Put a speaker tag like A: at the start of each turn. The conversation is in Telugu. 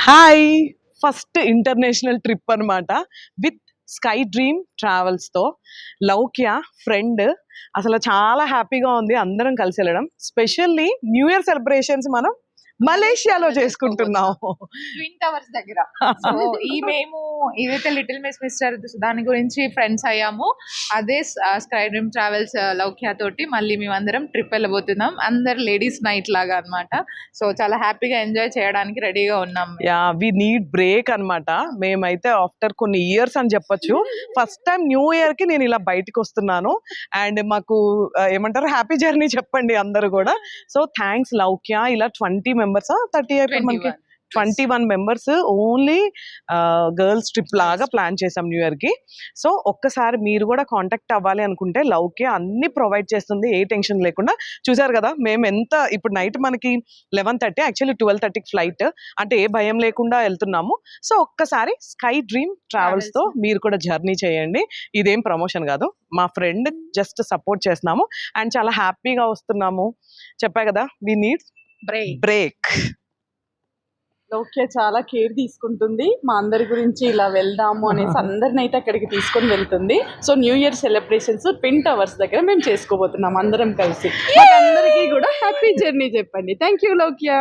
A: హాయ్! ఫస్ట్ ఇంటర్నేషనల్ ట్రిప్ అనమాట. విత్ స్కై డ్రీమ్ ట్రావెల్స్‌తో. లౌక్య ఫ్రెండ్ అసలు చాలా హ్యాపీగా ఉంది అందరం కలిసి వెళ్ళడం. స్పెషల్లీ న్యూ ఇయర్ సెలబ్రేషన్స్ మనం మలేషియాలో చేసుకుంటున్నాం.
B: ట్విన్ టవర్స్ దగ్గర. సో మేము ఏదైతే లిటిల్ మిస్ మిస్టర్ దాని గురించి ఫ్రెండ్స్ అయ్యాము, అదే స్కై డ్రీమ్ ట్రావెల్స్ లౌక్య తోటి మళ్ళీ మేమందరం ట్రిప్ వెళ్ళబోతున్నాం. అందరు లేడీస్ నైట్ లాగా అన్నమాట. సో చాలా హ్యాపీగా ఎంజాయ్ చేయడానికి రెడీగా ఉన్నాం.
A: వి నీడ్ బ్రేక్ అన్నమాట. మేమైతే ఆఫ్టర్ కొన్ని ఇయర్స్ అని చెప్పొచ్చు ఫస్ట్ టైం న్యూ ఇయర్ కి నేను ఇలా బయటకు వస్తున్నాను. అండ్ మాకు ఏమంటారు హ్యాపీ జర్నీ చెప్పండి అందరూ కూడా. So thanks Loukya. ఇలా 20 మెంబర్స్ 30 అయిపోయి మనకి 21 మెంబర్స్ ఓన్లీ గర్ల్స్ ట్రిప్ లాగా ప్లాన్ చేసాం న్యూ ఇయర్ కి. సో ఒక్కసారి మీరు కూడా కాంటాక్ట్ అవ్వాలి అనుకుంటే లౌక్య అన్ని ప్రొవైడ్ చేస్తుంది, ఏ టెన్షన్ లేకుండా. చూసారు కదా మేము ఎంత ఇప్పుడు నైట్ మనకి 11:30 యాక్చువల్లీ 12:30కి ఫ్లైట్, అంటే ఏ భయం లేకుండా వెళ్తున్నాము. సో ఒక్కసారి స్కై డ్రీమ్ ట్రావెల్స్ తో మీరు కూడా జర్నీ చేయండి. ఇదేం ప్రమోషన్ కాదు, మా ఫ్రెండ్ జస్ట్ సపోర్ట్ చేస్తున్నాము అండ్ చాలా హ్యాపీగా వస్తున్నాము. చెప్పా కదా వి నీడ్ బ్రేక్.
C: లౌక్య చాలా కేర్ తీసుకుంటుంది మా అందరి గురించి, ఇలా వెళ్దాము అనేసి అందరిని అయితే అక్కడికి తీసుకొని వెళ్తుంది. So new year celebrations twin towers దగ్గర మేము చేసుకోబోతున్నాం అందరం కలిసి. అందరికీ కూడా హ్యాపీ జర్నీ చెప్పండి. Thank you Loukya.